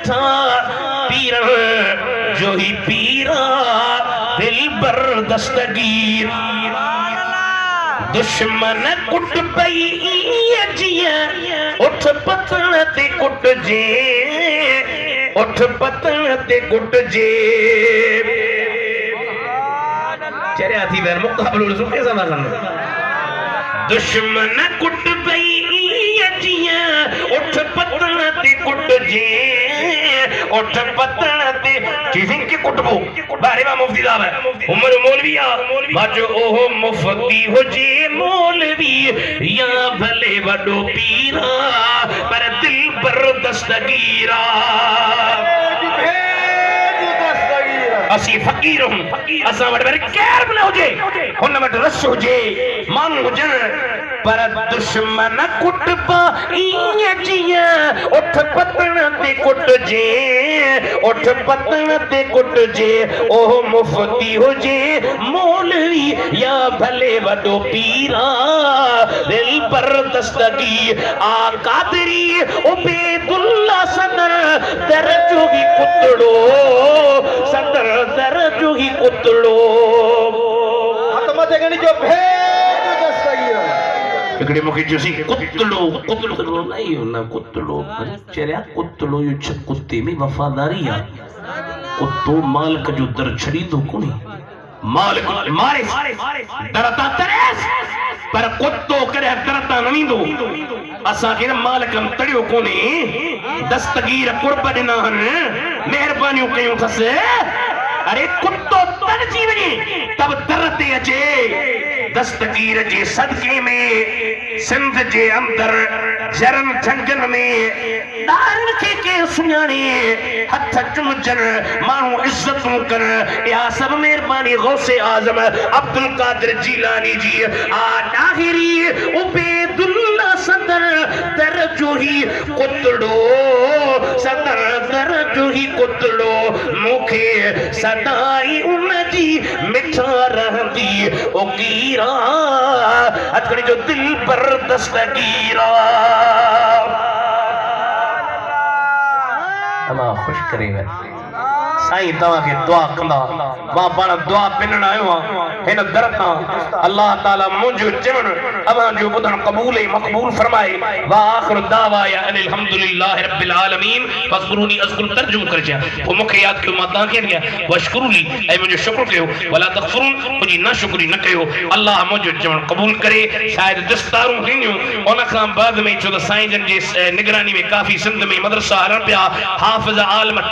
मिठा पीर जो ही पीरा दिल बर दस्तगीर दुश्मन कुट पई जिया उठ पतन ते कुट जे उठ पतन ते कुट जे चरे थी वैर मुकाबलो सुखे समा करना दुश्मन कुट पई जिया उठ पतन ते कुट जे उठ पतन ते किसी के कुटबो बारे में मुफ्ती साहब है उमर मौलविया बाजो ओहो मुफ्ती हो जे मौलवी या भले वडो पीरा पर दिल पर दस्तगीरा असी फकीर हूं असा वट मेरे कैर न हुजे हुन वट रस हुजे माण्हू हुजन पर दुश्मन कुट पाईं जिया उठ पतन ते कुट जे उठ पतन ते कुट जे ओह मुफ्ती हुजे मौलवी या भले वडो पीरा दिल पर दस्तगीर आ कादरी उबैदुल्ला सदर दर जोगी कुतड़ो सदर दर जोगी कुतड़ो आत्मा जगनी जो भेद दस्तगीर इकडे मुखे जोसी कुतड़ो नहीं ना कुतड़ो चरिया कुतड़ो यो कुत्ते में वफादारी है कुत्तो मालिक जो दर छड़ी दो कोनी मालिक मारे दरता तरेस पर कुत्तो करे दरता नहीं दो असा के मालिक हम तड़ियो कोनी दस्तगीर कुर्ब दिना हन मेहरबानियों कयो थसे अरे कुत्तो तन जीवनी तब दरते अचे दस्तगीर जे सदके में सिंध जे अंदर जरन झंगन में दारन के सुनाने हथ चुमचन मानू इज्जतों कर या सब मेहरबानी गौसे आजम अब्दुल कादिर जीलानी जी आ ताहिरी उबैदुल्ला सदर दर जो ही कुतड़ो सदर दर जो ही कुतड़ो मुखे सदाई उनजी मिठा रहंदी ओ कीरा अतकड़ी जो दिल पर दस्तगीरा अल्लाह खुश करे वे साईं तवा के दुआ कंदा मां पाण दुआ पिनण आयो हिन दरता अल्लाह ताला मुंजो चवण अवां जो बुधन कबूल मकबूल फरमाए वा आखिर दावा या अल्हम्दुलिल्लाह रब्बिल आलमीन फस्कुरूनी अज़कुर तर्जुम कर जा वो मुखे याद कयो मां तां के गया वशकुरूली ऐ मुंजो शुक्र कयो वला तकफुरून मुजी ना शुक्री न कयो अल्लाह मुंजो चवण कबूल करे शायद दस्तारूं हिनियो उन खां बाद में छो त साईं जन जे निगरानी में काफी सिंध में मदरसा हलन पिया हाफिज आलम